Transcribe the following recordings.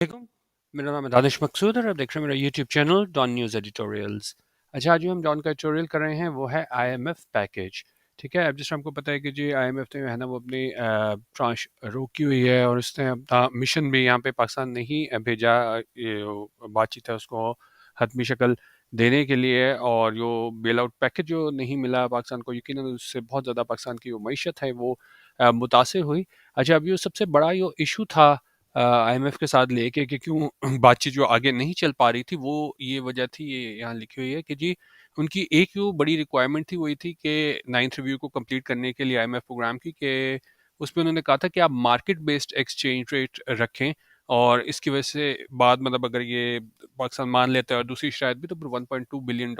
वालेकुम, मेरा नाम है दानिश मकसूद और आप देख रहे हैं मेरा YouTube channel Dawn news editorials. अच्छा, आज जो हम डॉन का एडिटोरियल कर रहे हैं वो है आईएमएफ पैकेज। ठीक है, अब जैसे हमको पता है कि जी आईएमएफ ने है ना वो अपनी ट्रांश रोकी हुई है और उसने अपना मिशन भी यहाँ पे पाकिस्तान नहीं भेजा। ये बातचीत है उसको हतमी शक्ल देने के लिए, और जो बेल आउट पैकेज जो नहीं मिला पाकिस्तान को, यकीनन उससे बहुत ज़्यादा पाकिस्तान की जो मईशत है वो मुतासिर हुई। अच्छा, अब ये सबसे बड़ा जो इशू था आईएमएफ के साथ लेके कि क्यों बातचीत जो आगे नहीं चल पा रही थी, वो ये वजह थी, ये यहाँ लिखी हुई है कि जी उनकी एक जो बड़ी रिक्वायरमेंट थी वो ये थी कि नाइन्थ रिव्यू को कंप्लीट करने के लिए आईएमएफ प्रोग्राम की, कि उसमें उन्होंने कहा था कि आप मार्केट बेस्ड एक्सचेंज रेट रखें, और इसकी वजह से बाद मतलब अगर ये पाकिस्तान मान लेता है और दूसरी शायद भी, तो फिर $1.2 बिलियन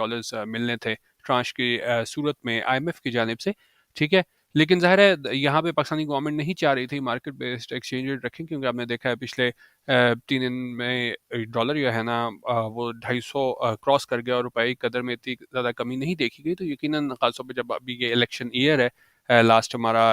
मिलने थे ट्रांश की सूरत में आईएमएफ की जानिब से। ठीक है, लेकिन ज़ाहिर है यहाँ पे पाकिस्तानी गवर्नमेंट नहीं चाह रही थी मार्केट बेस्ड एक्सचेंज रेट रखें, क्योंकि आपने देखा है पिछले 3 दिन में डॉलर जो है ना वो 250 क्रॉस कर गया और रुपए की कदर में इतनी ज़्यादा कमी नहीं देखी गई। तो यकीनन खासतौर पे जब अभी ये इलेक्शन ईयर है, लास्ट हमारा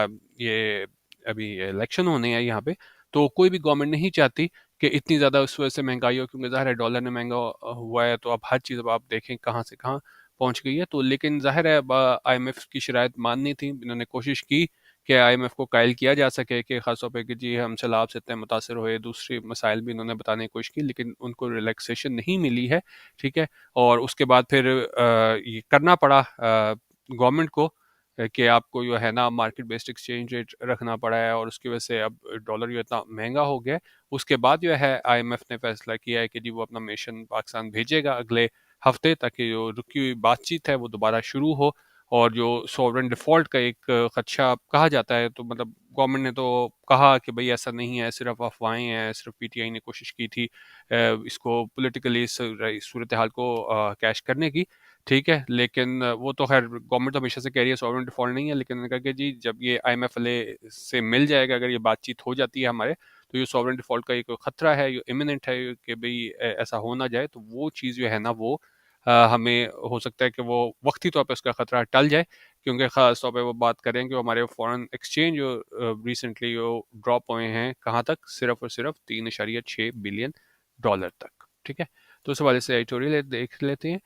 ये अभी इलेक्शन होने हैं यहाँ पे, तो कोई भी गवर्नमेंट नहीं चाहती कि इतनी ज़्यादा उस वजह से महंगाई हो, क्योंकि ज़ाहिर है डॉलर ने महंगा हुआ है, तो अब हर चीज़ अब आप देखें कहाँ से कहाँ पहुंच गई है। तो लेकिन जाहिर है अब आईएमएफ की शराइत माननी थी, इन्होंने कोशिश की कि आईएमएफ को कायल किया जा सके कि खासतौर पे कि जी हमसे लाभ से इतने मुतासर हुए, दूसरी मसाइल भी इन्होंने बताने की कोशिश की, लेकिन उनको रिलैक्सेशन नहीं मिली है। ठीक है, और उसके बाद फिर ये करना पड़ा गवर्नमेंट को कि आपको जो है ना मार्केट बेस्ड एक्सचेंज रेट रखना पड़ा है, और उसकी वजह से अब डॉलर जो इतना महंगा हो गया है। उसके बाद जो है आईएमएफ ने फैसला किया है कि जी वो अपना मिशन पाकिस्तान भेजेगा अगले हफ्ते, ताकि जो रुकी हुई बातचीत है वो दोबारा शुरू हो। और जो सॉवरेन डिफॉल्ट का एक खदशा कहा जाता है, तो मतलब गवर्नमेंट ने तो कहा कि भाई ऐसा नहीं है, सिर्फ अफवाहें हैं, सिर्फ पीटीआई ने कोशिश की थी इसको पॉलिटिकली सूरत हाल को कैश करने की। ठीक है, लेकिन वो तो खैर गवर्नमेंट तो हमेशा से कह रही है सॉवरेन डिफॉल्ट नहीं है, लेकिन उन्होंने कहा कि जी जब ये आईएमएफ वाले से मिल जाएगा, अगर ये बातचीत हो जाती है हमारे, तो ये सॉवरेन डिफॉल्ट का एक खतरा है, ये इमिनेंट है कि भाई ऐसा हो ना जाए, तो वो चीज़ जो है ना वो हमें हो सकता है कि वो वक्ती तौर पे उसका खतरा टल जाए। क्योंकि ख़ास तौर पे वो बात करें कि हमारे फॉरेन एक्सचेंज जो रिसेंटली जो ड्रॉप हुए हैं, कहाँ तक, सिर्फ और सिर्फ $3.6 बिलियन तक। ठीक है, तो उस हवाले से एडिटोरियल देख लेते हैं।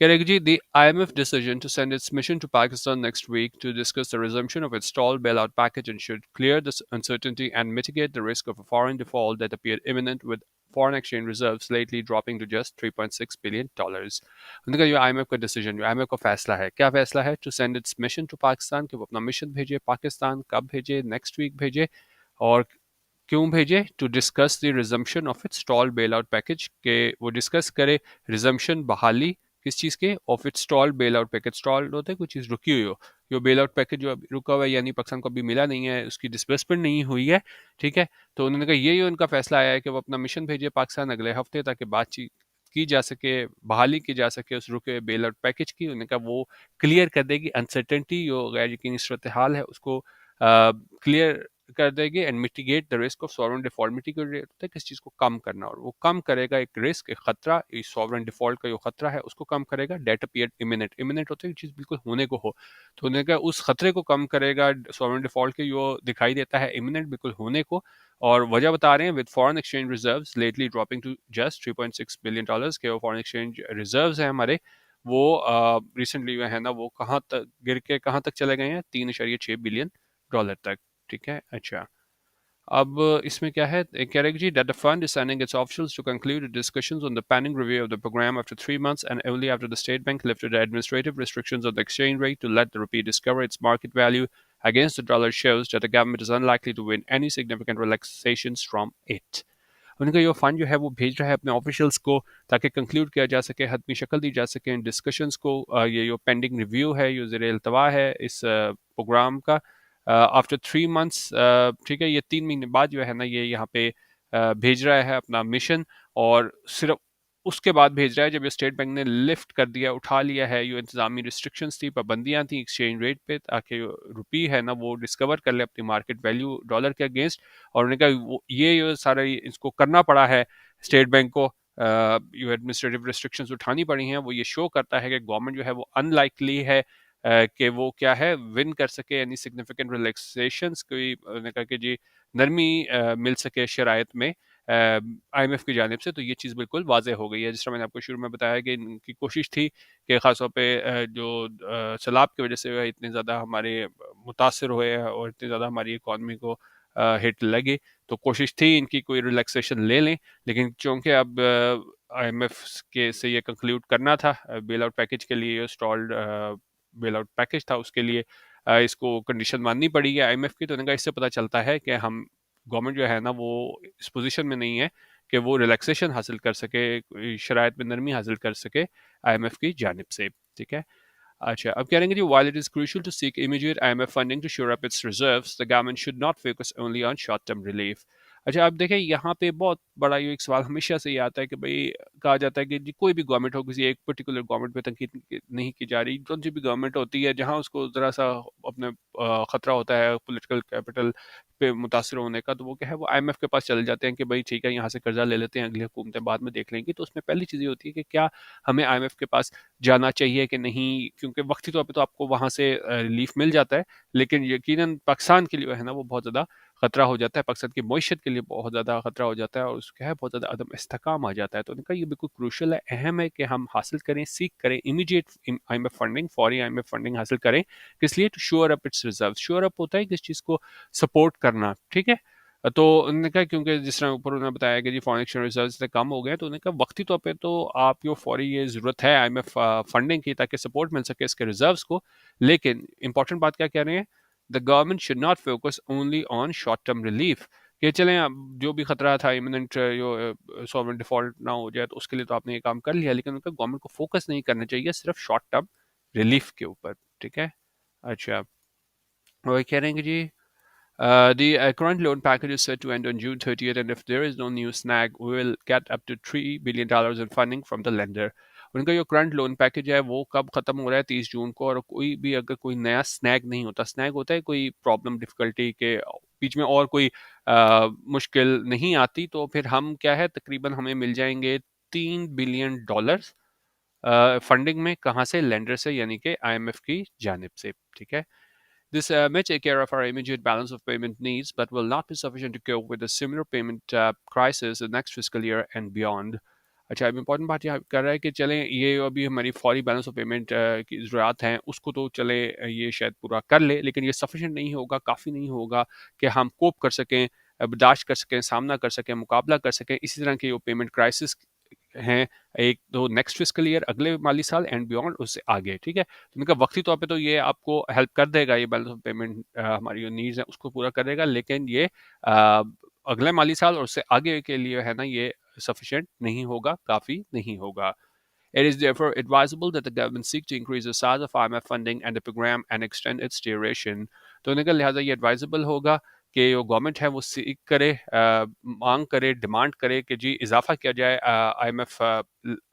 Karachi, the IMF decision to send its mission to Pakistan next week to discuss the resumption of its stalled bailout package and should clear this uncertainty and mitigate the risk of a foreign default that appeared imminent, with foreign exchange reserves lately dropping to just $3.6 billion. उनका जो IMF का decision, जो IMF का फैसला है, क्या फैसला है? To send its mission to Pakistan, कि वो अपना मिशन भेजे पाकिस्तान, कब भेजे? नेक्स्ट वीक भेजे। और क्यों भेजे? To discuss the resumption of its stall bail out package, के वो डिस्कस करे रिजम्पशन, बहाली किस चीज़ के? Of its stall bail out package. Stall होता है कोई चीज़ रुकी हुई हो, जो बेल आउट पैकेज जो अभी रुका हुआ है, यानी पाकिस्तान को अभी मिला नहीं है, उसकी डिस्बर्समेंट नहीं हुई है। ठीक है, तो उन्होंने कहा ये उनका फैसला आया है कि वो अपना मिशन भेजे पाकिस्तान अगले हफ्ते, ताकि बातचीत की जा सके, बहाली की जा सके उस रुके बेल आउट पैकेज की। उन्होंने कहा वो क्लियर कर देगी अनसर्टेनिटी, जो गैर यकीनी सूरत हाल है उसको क्लियर कर देगी, and mitigate the risk of sovereign default. Mitigate होता है किस चीज़ को कम करना, और वो कम करेगा एक रिस्क, एक खतरा, इस सॉवरेन डिफॉल्ट का जो खतरा है उसको कम करेगा। डेट अपीयर इमिनेंट, इमिनेंट होता है चीज़ बिल्कुल होने को हो, तो उन्होंने कहा उस खतरे को कम करेगा सॉवरेन डिफॉल्ट के, जो दिखाई देता है इमिनेंट बिल्कुल होने को। और वजह बता रहे हैं, with foreign exchange reserves lately dropping to just $3.6 billion, के वो फॉरेन एक्सचेंज रिजर्व्स हैं हमारे, वो रिसेंटली जो है ना वो कहाँ तक गिर के कहाँ तक चले गए हैं? $3.6 बिलियन तक। ठीक है, अच्छा, अब इसमें क्या है, कह रहे हैं जी that the fund is sending its officials to conclude the discussions on the pending review of the program after 3 months, and only after the state bank lifted the administrative restrictions on the exchange rate to let the rupee discover its market value against the dollar, shows that the government is unlikely to win any significant relaxations from it. उनका ये fund जो है वो भेज रहा है अपने officials को, ताकि कंक्लूड किया जा सके, हतमी शक्ल दी जा सके इन डिस्कशंस को। ये जो पेंडिंग रिव्यू है, ये ज़ेर अल्तवा है इस प्रोग्राम का, आफ्टर 3 मंथ्स। ठीक है, ये 3 महीने बाद जो है ना ये यहाँ पे भेज रहा है अपना मिशन, और सिर्फ उसके बाद भेज रहा है जब ये स्टेट बैंक ने लिफ्ट कर दिया, उठा लिया है, जो इंतजामी रिस्ट्रिक्शंस थी, पाबंदियाँ थी एक्सचेंज रेट पे, ताकि रुपी है ना वो डिस्कवर कर ले अपनी मार्केट वैल्यू डॉलर के अगेंस्ट। और उन्होंने कहा ये सारा इसको करना पड़ा है स्टेट बैंक को, जो एडमिनिस्ट्रेटिव रिस्ट्रिक्शंस उठानी पड़ी हैं, वो ये शो करता है कि गवर्नमेंट जो है वो अनलाइकली है कि वो क्या है विन कर सके यानी सिग्निफिकेंट रिलैक्सेशंस, कोई उन्होंने कहा कि जी नरमी मिल सके शराइत में, IMF की जानिब से, तो ये चीज़ बिल्कुल वाज़ेह हो गई है। जिस तरह मैंने आपको शुरू में बताया कि इनकी कोशिश थी कि ख़ास तौर पे जो सैलाब की वज़ह से इतने ज़्यादा हमारे मुतासिर हुए हैं और इतनी ज़्यादा हमारी इकॉनमी को हिट लगी, तो कोशिश थी इनकी कोई रिलैक्सेशन ले लें, लेकिन चूँकि अब IMF के से ये कंक्लूड करना था बेल आउट पैकेज के लिए, स्टॉल्ड बेल आउट पैकेज था उसके लिए इसको कंडीशन माननी पड़ी है IMF की, तो उन्होंने कहा इससे पता चलता है कि हम गवर्नमेंट जो है ना वो इस पोजीशन में नहीं है कि वो रिलैक्सेशन हासिल कर सके, शराइत में नरमी हासिल कर सके IMF की जानिब से, ठीक है। अच्छा, अब कह रहे हैं कि while it is crucial to seek immediate IMF funding to shore up its reserves, the government should not focus only on short-term relief. अच्छा, अब देखें यहाँ पे बहुत बड़ा ये एक सवाल हमेशा से ये आता है कि भाई कहा जाता है कि जी कोई भी गवर्नमेंट हो, किसी एक पर्टिकुलर गवर्नमेंट पे तनकीद नहीं की जा रही, कौन सी भी गवर्नमेंट होती है जहाँ उसको ज़रा सा अपने ख़तरा होता है पॉलिटिकल कैपिटल पे मुतासर होने का, तो वो क्या है वो IMF के पास चले जाते हैं कि भाई ठीक है यहाँ से कर्जा ले लेते हैं, अगली हुकूमतें बाद में देख लेंगी। तो उसमें पहली चीज़ ये होती है कि क्या हमें IMF के पास जाना चाहिए कि नहीं, क्योंकि वक्ती तौर पे तो आपको वहाँ से रिलीफ मिल जाता है, लेकिन यकीनन पाकिस्तान के लिए है ना वो बहुत ज़्यादा खतरा हो जाता है, पाकिस्तान की मईशत के लिए बहुत ज़्यादा खतरा हो जाता है और उसका है बहुत ज़्यादा अदम इस्तेहकाम आ जाता है। तो उनका ये बिल्कुल क्रूशल है, अहम है कि हम हासिल करें, सीख करें इमीडिएट IMF फंडिंग, फौरी IMF फंडिंग हासिल करें, किस लिए? To shore up its reserve. Shore up होता है किस चीज़ को सपोर्ट करना, ठीक है। तो उन्होंने कहा क्योंकि जिस तरह ऊपर उन्होंने बताया कि जी फॉरेन एक्सचेंज रिजर्व्स इतने कम हो गए, तो उन्होंने कहा वक्ती तौर पे तो आपको फौरी ये ज़रूरत है IMF फंडिंग की, ताकि सपोर्ट मिल सके इसके रिजर्व्स को। लेकिन इंपॉर्टेंट बात क्या कह रहे हैं? The government should not focus only on short term relief, कि चलें अब जो भी खतरा था इमिनेंट जो सॉवरेन डिफॉल्ट ना हो जाए, तो उसके लिए तो आपने ये काम कर लिया, लेकिन उनका गवर्नमेंट को फोकस नहीं करना चाहिए सिर्फ शॉर्ट टर्म रिलीफ के ऊपर, ठीक है। अच्छा, वो कह रहे हैं कि जी the current loan package is set to end on June 30th, and if there is no new snag, we will get up to $3 billion in funding from the lender. उनका जो करंट लोन पैकेज है वो कब खत्म हो रहा है? 30 जून को। और कोई भी अगर कोई नया स्नैग नहीं होता, स्नैग होता है कोई प्रॉब्लम डिफिकल्टी के बीच में और कोई मुश्किल नहीं आती, तो फिर हम क्या है तकरीबन हमें मिल जाएंगे $3 बिलियन फंडिंग में। कहाँ से? लेंडर से, यानी कि IMF की जानिब से, ठीक है। This may take care of our immediate balance of payment needs, but will not be sufficient to cope with a similar payment crisis in next fiscal year and beyond. अच्छा, अब इम्पोर्टेंट बात यह कर रहा है कि चलें ये अभी हमारी फौरी बैलेंस ऑफ पेमेंट की ज़रूरत हैं, उसको तो चले ये शायद पूरा कर ले, लेकिन ये सफिशेंट नहीं होगा, काफ़ी नहीं होगा कि हम कोप कर सकें, बर्दाश्त कर सकें, सामना कर सकें, मुकाबला कर सकें इसी तरह के जो पेमेंट क्राइसिस हैं, एक तो नेक्स्ट फिस्कल ईयर, अगले माली साल एंड बियॉन्ड, उससे आगे, ठीक है। तो उनका वक्ती तौर पे तो ये आपको हेल्प कर देगा, ये बैलेंस ऑफ पेमेंट हमारी जो नीड्स हैं उसको पूरा कर देगा, लेकिन ये अगले माली साल और उससे आगे के लिए है ना ये सफिशिएंट नहीं होगा, काफ़ी नहीं होगा। It is therefore advisable that the government seek to increase the size of IMF funding and the program and extend its duration. तो उन्होंने कहा लिहाजा ये एडवाइजेबल होगा कि जो गवर्नमेंट है वो सीख करे, मांग करे, डिमांड करे कि जी इजाफा किया जाए IMF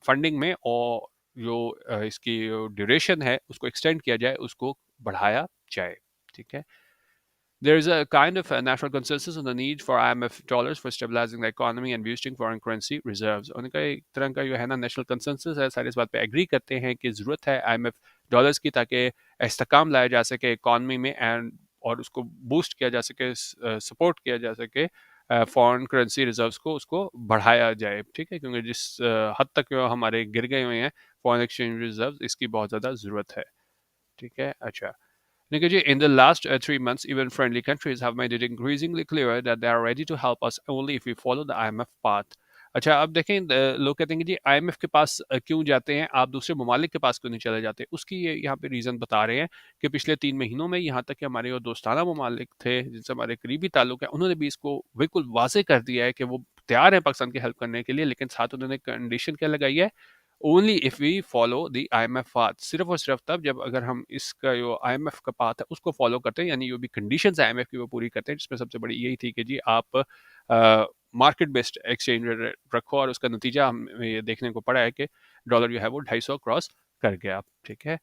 फंडिंग में, और जो इसकी ड्यूरेशन है उसको एक्सटेंड किया जाए, उसको बढ़ाया जाए, ठीक है। There is a kind of a national consensus on the need for IMF dollars for stabilizing the economy and boosting foreign currency reserves. उनका एक तरह का जो है ना नेशनल कंसेंसस है, सारे इस बात पे एग्री करते हैं कि ज़रूरत है IMF डॉलर्स की, ताकि इस्तेहकाम लाया जा सके इकॉनमी में एंड और उसको बूस्ट किया जा सके, सपोर्ट किया जा सके, फॉरेन करेंसी रिजर्व्स को उसको बढ़ाया जाए, ठीक है। क्योंकि जिस हद तक जो हमारे गिर गए हुए हैं फॉरेन एक्सचेंज रिजर्व, इसकी बहुत ज़्यादा ज़रूरत है, ठीक है। अच्छा, Nikaji, in the last 3 months, even friendly countries have made it increasingly clear that they are ready to help us only if we follow the IMF path. अच्छा, अब देखें लोग कहते हैं कि जी IMF के पास क्यों जाते हैं, आप दूसरे ममालिक के पास क्यों नहीं चले जाते? उसकी ये यहाँ पे रीज़न बता रहे हैं कि पिछले 3 महीनों में यहाँ तक कि हमारे जो दोस्ताना ममालिक थे जिनसे हमारे करीबी ताल्लुक है, उन्होंने भी इसको बिल्कुल वाजे कर दिया है कि वो तैयार हैं पाकिस्तान की हेल्प करने के लिए, लेकिन साथ उन्होंने कंडीशन क्या लगाई है? Only if we follow the IMF path, सिर्फ और सिर्फ तब जब अगर हम इसका जो IMF का पाथ है उसको फॉलो करते हैं, यानी जो भी कंडीशंस है IMF की वो पूरी करते हैं, जिसमें सबसे बड़ी यही थी कि जी आप मार्केट बेस्ड एक्सचेंज रेट रखो, और उसका नतीजा हमें ये देखने को पड़ा है कि डॉलर जो है वो 250 क्रॉस कर गया, ठीक है।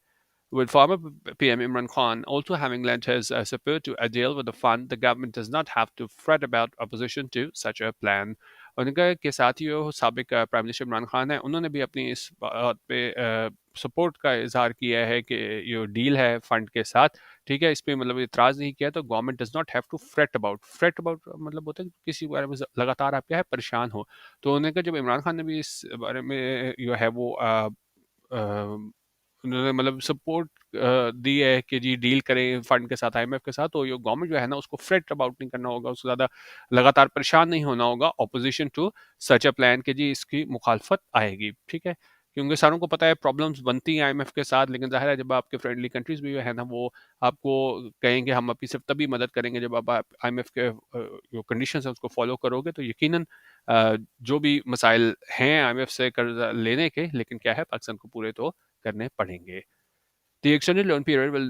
With former PM Imran Khan also having lent his support to a deal with the fund, the government does not have to fret about opposition to such a plan. उनका के साथ ही वो साबिक प्राइम मिनिस्टर इमरान खान है, उन्होंने भी अपनी इस बात पे सपोर्ट का इजहार किया है कि ये डील है फंड के साथ, ठीक है, इस पे मतलब इतराज़ नहीं किया, तो government does not have to fret about मतलब होता है कि किसी के बारे में लगातार आप क्या है परेशान हो। तो उन्होंने कहा जब इमरान खान ने भी इस बारे में जो है वो उन्होंने मतलब सपोर्ट दी है कि जी डील करें फंड के साथ, आईएमएफ के साथ, तो ये गवर्नमेंट जो है ना उसको फ्रेट अबाउट नहीं करना होगा, उसको ज़्यादा लगातार परेशान नहीं होना होगा opposition to such a plan कि जी इसकी मुखालफत आएगी, ठीक है। क्योंकि सारों को पता है प्रॉब्लम्स बनती हैं आईएमएफ के साथ, लेकिन ज़ाहिर है जब आपके फ्रेंडली कंट्रीज़ भी है ना वो आपको कहेंगे हम आपकी सिर्फ तभी मदद करेंगे जब आप आईएमएफ के जो कंडीशंस हैं उसको फॉलो करोगे, तो यकीनन जो भी मसाइल हैं आईएमएफ से कर्जा लेने के, लेकिन क्या है पाकिस्तान को पूरे तो करने पड़ेंगे। The extended loan period will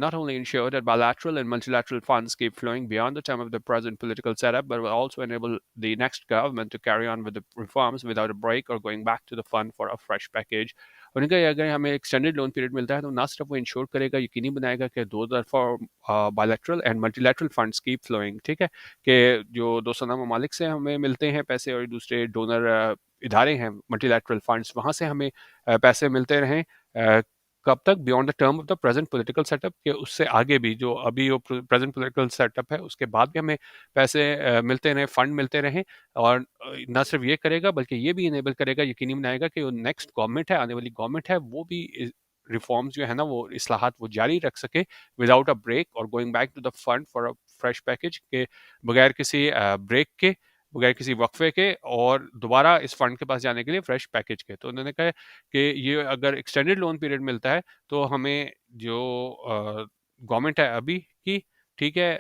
not only ensure that bilateral and multilateral funds keep flowing beyond the time of the present political setup, but will also enable the next government to carry on with the reforms without a break or going back to the fund for a fresh package. और इनका अगर हमें extended loan period मिलता है तो ना सिर्फ वो इंश्योर करेगा, यकीनी बनाएगा कि दो तरफा bilateral and multilateral funds keep flowing, ठीक है, कि जो दोस्ताना ममालिक से हमें मिलते हैं पैसे और दूसरे डोनर इदारे हैं मल्टीलैटरल फंड्स, वहाँ से हमें पैसे मिलते रहें कब तक, beyond the term of the present political setup, के उससे आगे भी जो अभी वो प्रेजेंट पॉलिटिकल सेटअप है उसके बाद भी हमें पैसे मिलते रहें, फंड मिलते रहें। और ना सिर्फ ये करेगा बल्कि ये भी इनेबल करेगा, यकीनी बनाएगा कि जो नेक्स्ट गवर्नमेंट है, आने वाली गवर्नमेंट है, वो भी रिफॉर्म्स जो है ना वो इस्लाहात वो जारी रख सके विदाउट अ ब्रेक और going back to the fund for a fresh package, के बगैर किसी ब्रेक के, बगैर किसी वक्फे के, और दोबारा इस फंड के पास जाने के लिए फ्रेश पैकेज के। तो उन्होंने कहा कि ये अगर एक्सटेंडेड लोन पीरियड मिलता है तो हमें जो गवर्नमेंट है अभी की, ठीक है,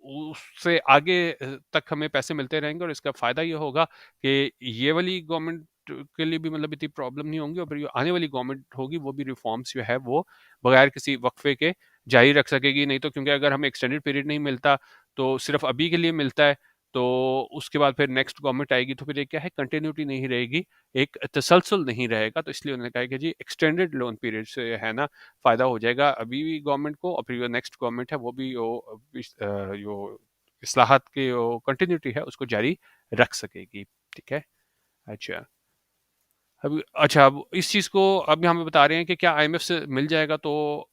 उससे आगे तक हमें पैसे मिलते रहेंगे, और इसका फ़ायदा ये होगा कि ये वाली गवर्नमेंट के लिए भी मतलब इतनी प्रॉब्लम नहीं होंगी, और फिर जो आने वाली गवर्नमेंट होगी वो भी रिफॉर्म्स जो है वो बगैर किसी वक्फे के जारी रख सकेगी। नहीं तो क्योंकि अगर हमें एक्सटेंडेड पीरियड नहीं मिलता तो सिर्फ अभी के लिए मिलता है, तो उसके बाद फिर नेक्स्ट गवर्नमेंट आएगी तो फिर ये क्या है कंटिन्यूटी नहीं रहेगी, एक तसलसल नहीं रहेगा। तो इसलिए उन्होंने कहा कि जी एक्सटेंडेड लोन पीरियड से है ना फ़ायदा हो जाएगा अभी भी गवर्नमेंट को, और फिर जो नेक्स्ट गवर्नमेंट है वो भी जो इस्लाहात की जो कंटिन्यूटी है उसको जारी रख सकेगी, ठीक है। अच्छा, अब इस चीज़ को अभी हमें बता रहे हैं कि क्या आईएमएफ से मिल जाएगा तो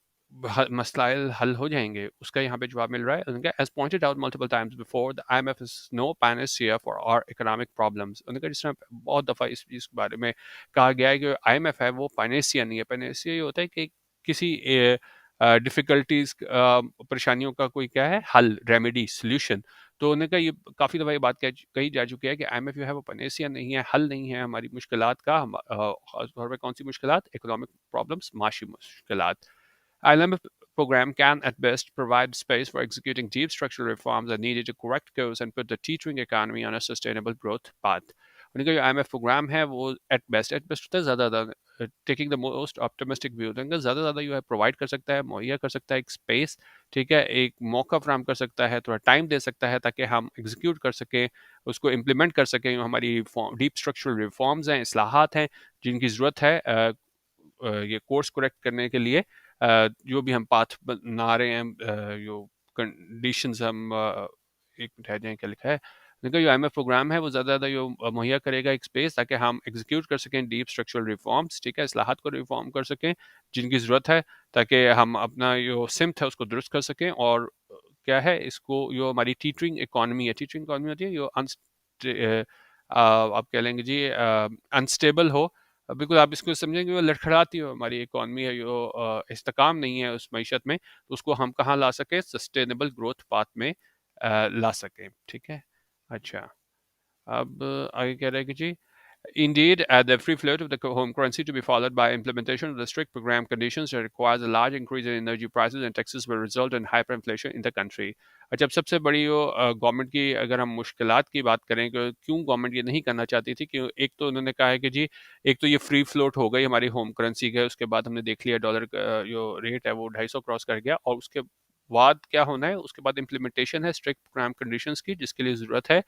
मसाइल हल हो जाएंगे, उसका यहाँ पे जवाब मिल रहा है। उनका as pointed out multiple times before, the IMF is no panacea for our economic problems. उनका जिस तरह बहुत दफ़ा इस चीज़ के बारे में कहा गया है कि आईएमएफ है वो पैनेसिया नहीं है। पैनेसिया ये होता है कि किसी डिफ़िकल्टीज़ परेशानियों का कोई क्या है हल, रेमेडी, सॉल्यूशन। तो उन्होंने कहा ये काफ़ी दफ़ा ये बात कही जा चुकी है कि आईएमएफ जो है वो पैनेसिया नहीं है, हल नहीं है हमारी मुश्किलात का। ख़ास तौर पे कौन सी मुश्किलात? इकोनॉमिक प्रॉब्लम्स, माशी मुश्किलात। ILMF program can at best provide space for executing deep structural reforms that needed to correct course and put the teetering economy on a sustainable growth path. उनका जो IMF प्रोग्राम है वो at best होता है ज़्यादा taking the most optimistic view, तो ज़्यादा ज़्यादा जो है प्रोवाइड कर सकता है, मुहैया कर सकता है एक स्पेस, ठीक है, एक मौका फ्राहम कर सकता है, थोड़ा टाइम दे सकता है ताकि हम एग्जीक्यूट कर सकें, उसको इम्प्लीमेंट कर सकें। हमारी डीप स्ट्रक्चरल रिफॉर्म्स हैं, इस्लाहात हैं जिनकी ज़रूरत है ये कोर्स करेक्ट करने के लिए, जो भी हम पाथ बना रहे हैं, जो कंडीशंस हम एक मिनट है जाए क्या लिखा है, देखो जो आईएमएफ प्रोग्राम है वो ज़्यादा ज़्यादा जो मुहैया करेगा एक स्पेस ताकि हम एग्जीक्यूट कर सकें डीप स्ट्रक्चरल रिफॉर्म्स, ठीक है, इस्लाहात को रिफॉर्म कर सकें जिनकी ज़रूरत है, ताकि हम अपना जो सिमत है उसको दुरुस्त कर सकें। और क्या है इसको जो हमारी टीटरिंग इकॉनमी है, टीटरिंग इकॉनमी होती है जो आप कह लेंगे जी अनस्टेबल हो, बिल्कुल आप इसको समझेंगे वो लड़खड़ाती हो हमारी इकॉनमी है, जो इस्तेकाम नहीं है उस मईशत में, तो उसको हम कहाँ ला सकें, सस्टेनेबल ग्रोथ पाथ में ला सकें, ठीक है। अच्छा, अब आगे कह रहे हैं कि जी indeed, the free float of the home currency to be followed by implementation of the strict program conditions that requires a large increase in energy prices and taxes will result in hyperinflation in the country. अच्छा, अब सबसे बड़ी वो government की अगर हम मुश्किलात की बात करें कि क्यों गवर्नमेंट ये नहीं करना चाहती थी, कि एक तो उन्होंने कहा है कि जी एक तो ये फ्री फ्लोट हो गई हमारी होम करेंसी का, उसके बाद हमने देख लिया डॉलर का जो रेट है वो 250 क्रॉस कर गया, और उसके बाद क्या होना है, उसके बाद इम्प्लीमेंटेशन है स्ट्रिक्ट प्रोग्राम कंडीशंस की, जिसके लिए ज़रूरत है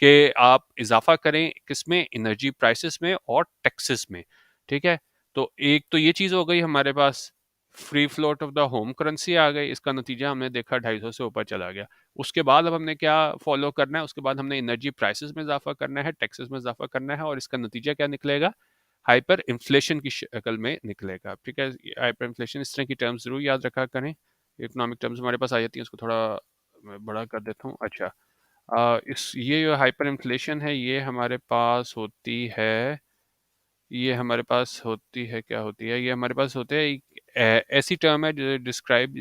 कि आप इजाफा करें किसमें, एनर्जी प्राइसेस में और टैक्सेस में, ठीक है। तो एक तो ये चीज़ हो गई हमारे पास, free float of the home currency आ गई, इसका नतीजा हमने देखा 250 से ऊपर चला गया। उसके बाद अब हमने क्या फॉलो करना है, उसके बाद हमने एनर्जी प्राइसेस में इजाफा करना है, टैक्सेस में इजाफा करना है, और इसका नतीजा क्या निकलेगा, हाइपर इन्फ्लेशन की शक्ल में निकलेगा। ठीक है, हाइपर इन्फ्लेशन, इस तरह की टर्म्स जरूर याद रखा करें, इकोनॉमिक टर्म्स हमारे पास आ जाती हैं, उसको थोड़ा मैं बड़ा कर देता हूँ। अच्छा, इस ये जो हाइपर इन्फ्लेशन है, ये हमारे पास होती है, ये हमारे पास होती है, क्या होती है, ये हमारे पास होते हैं ऐसी टर्म है जो डिस्क्राइब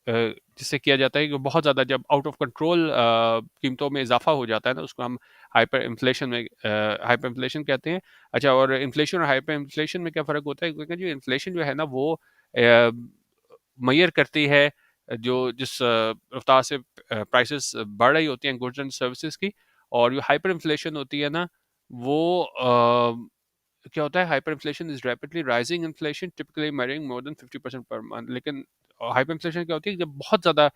जिससे किया जाता है कि बहुत ज़्यादा जब आउट ऑफ कंट्रोल कीमतों में इजाफा हो जाता है ना, उसको हम हाइपर इन्फ्लेशन में हाइपर इन्फ्लेशन कहते हैं। अच्छा, और इन्फ्लेशन और हाइपर इन्फ्लेशन में क्या फ़र्क होता है, क्योंकि जो इन्फ्लेशन जो है ना वो मैयर करती है जो जिस रफ्तार से प्राइसेस बढ़ रही होती हैं गुड्स एंड सर्विसेज की, और जो हाइपर इन्फ्लेशन होती है ना वो क्या होता है, hyper inflation is rapidly rising inflation typically marrying more than 50% per month. लेकिन हाइपर इन्फ्लेशन क्या होती है, जब बहुत ज़्यादा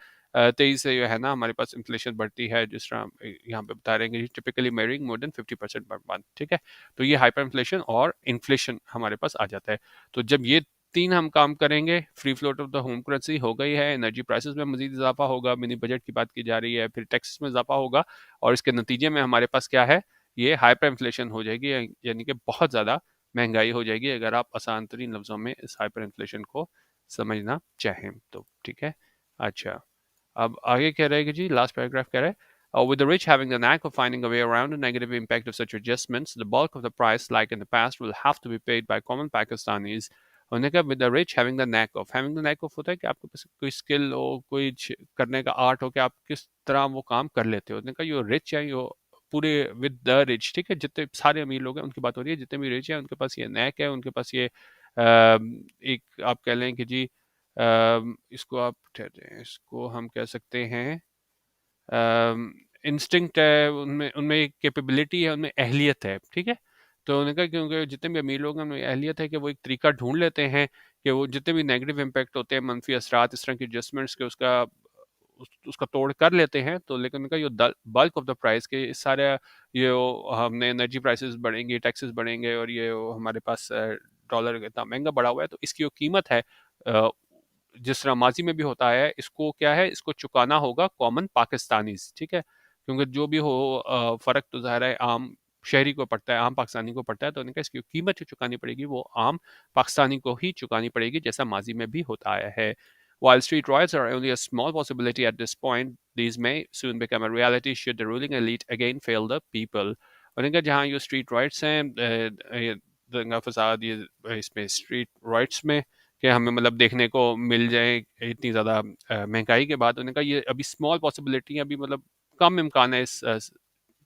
तेजी से जो है ना हमारे पास इन्फ्लेशन बढ़ती है, जिस तरह हम यहाँ पे बता रहे हैं कि typically marrying more than 50% per month. ठीक है, तो ये हाइपर इन्फ्लेशन और इन्फ्लेशन हमारे पास आ जाता है। तो जब ये तीन हम काम करेंगे, free float of the home currency हो गई है, एनर्जी प्राइसेस में मजीद इजाफा होगा, मिनी बजट की बात की जा रही है, फिर टैक्सेस में इजाफा होगा, और इसके नतीजे में हमारे पास क्या है, ये हाइपर इन्फ्लेशन हो जाएगी, यानी कि बहुत ज़्यादा महंगाई हो जाएगी, अगर आप आसान तरीन लफ्ज़ों में इस हाइपर इन्फ्लेशन को समझना चाहें तो। ठीक है, अच्छा, अब आगे कह रहे हैं कि जी लास्ट पैराग्राफ कह रहा है, with the rich having the knack of finding a way around the negative impact of such adjustments, the bulk of the price, like in the past, will have to be paid by common Pakistanis. उन्होंने कहा with the rich having the knack of होता है कि आपके पास कोई skill हो, कोई करने का आर्ट हो कि आप किस तरह वो काम कर लेते हो। उन्होंने कहा यो रिच है, यो पूरे विद द रिच, ठीक है, जितने सारे अमीर लोग हैं उनकी बात हो रही है, जितने भी रिच हैं उनके पास ये नैक है, उनके पास ये एक आप कह लें कि जी इसको आप ठहरे हैं, इसको हम कह सकते हैं इंस्टिंक्ट है, उनमें उनमें एक कैपेबिलिटी है, उनमें अहलियत है। ठीक है, तो उन्होंने कहा क्योंकि जितने भी अमीर लोग हैं उनमें अहलियत है कि वो एक तरीका ढूंढ लेते हैं कि वो जितने भी नेगेटिव इम्पैक्ट होते हैं, मनफी असरात, इस तरह की एडजस्टमेंट्स के उसका तोड़ कर लेते हैं। तो लेकिन उनका ये बल्क ऑफ द प्राइस के इस सारे ये हमने एनर्जी प्राइसेस बढ़ेंगे, टैक्सेस बढ़ेंगे, और ये हमारे पास डॉलर इतना महंगा बढ़ा हुआ है, तो इसकी जो कीमत है जिस तरह माजी में भी होता है, इसको क्या है, इसको चुकाना होगा कॉमन पाकिस्तानीज। ठीक है, क्योंकि जो भी हो फ़र्क तो ज़ाहिर है आम शहरी को पड़ता है, आम पाकिस्तानी को पड़ता है, तो उनका इसकी कीमत जो चुकानी पड़ेगी वो आम पाकिस्तानी को ही चुकानी पड़ेगी, जैसा माजी में भी होता आया है। While street riots are only a small possibility at this point, these may soon become a reality should the ruling elite again fail the people. उन्होंने जहाँ ये स्ट्रीट राइट्स हैं, दंगा फसाद, ये इसमें स्ट्रीट राइट्स में कि हमें मतलब देखने को मिल जाए इतनी ज़्यादा महंगाई के बाद, उन्होंने कहा ये अभी स्मॉल पॉसिबिलिटी है, अभी मतलब कम इम्कान है इस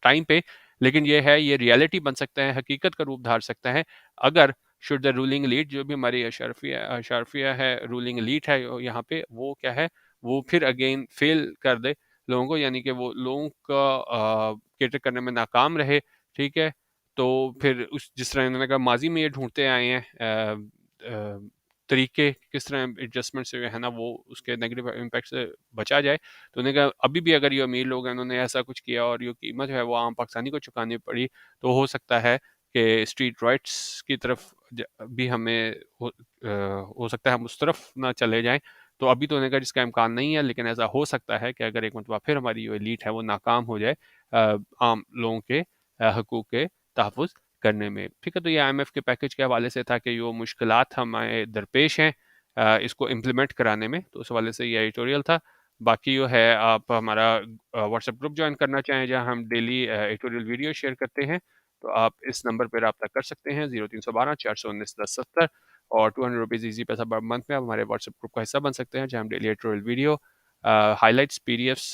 टाइम पे, लेकिन ये है, ये रियलिटी बन सकता है, हकीकत का रूप धार सकता है, अगर शुड द रूलिंग लीड, जो भी हमारी अशरफिया है, रूलिंग लीड है यहाँ पे, वो क्या है, वो फिर अगेन फेल कर दे लोगों को, यानी कि वो लोगों का केटर करने में नाकाम रहे। ठीक है, तो फिर उस जिस तरह इन्होंने कहा माजी में ये ढूंढते आए हैं तरीके किस तरह एडजस्टमेंट से है ना वो उसके नेगेटिव इम्पैक्ट से बचा जाए, तो उन्होंने कहा अभी भी अगर ये अमीर लोग हैं उन्होंने ऐसा कुछ किया और ये कीमत है वो आम पाकिस्तानी को चुकानी पड़ी, तो हो सकता है कि स्ट्रीट राइट्स की तरफ भी हमें हो सकता है हम उस तरफ ना चले जाएं। तो अभी तो उन्होंने कहा जिसका इम्कान नहीं है, लेकिन ऐसा हो सकता है कि अगर एक मरतबा फिर हमारी जो एलीट है वो नाकाम हो जाए आम लोगों के हकूक़ के तहफ़्फ़ुज़ करने में। ठीक है, तो ये IMF के पैकेज के हवाले से था कि जो मुश्किलात हमें दरपेश हैं इसको इम्प्लीमेंट कराने में, तो उस हवाले से ये एडिटोरियल था। बाकी जो है आप हमारा व्हाट्सएप ग्रुप ज्वाइन करना चाहें जहाँ हम डेली एडिटोरियल वीडियो शेयर करते हैं, तो आप इस नंबर पर रब्ता कर सकते हैं 0312 419 1070, और 200 रुपीज़ ईजी पैसा पर मंथ में आप हमारे व्हाट्सएप ग्रुप का हिस्सा बन सकते हैं, जहाँ हम daily editorial video highlights PDFs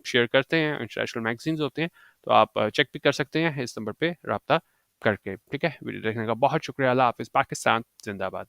share करते हैं, इंटरनेशनल मैगजीन्स होते हैं, तो आप चेक भी कर सकते हैं इस नंबर पे रब्ता करके। ठीक है, वीडियो देखने का बहुत शुक्रिया। अल्लाह हाफिज़। पाकिस्तान जिंदाबाद।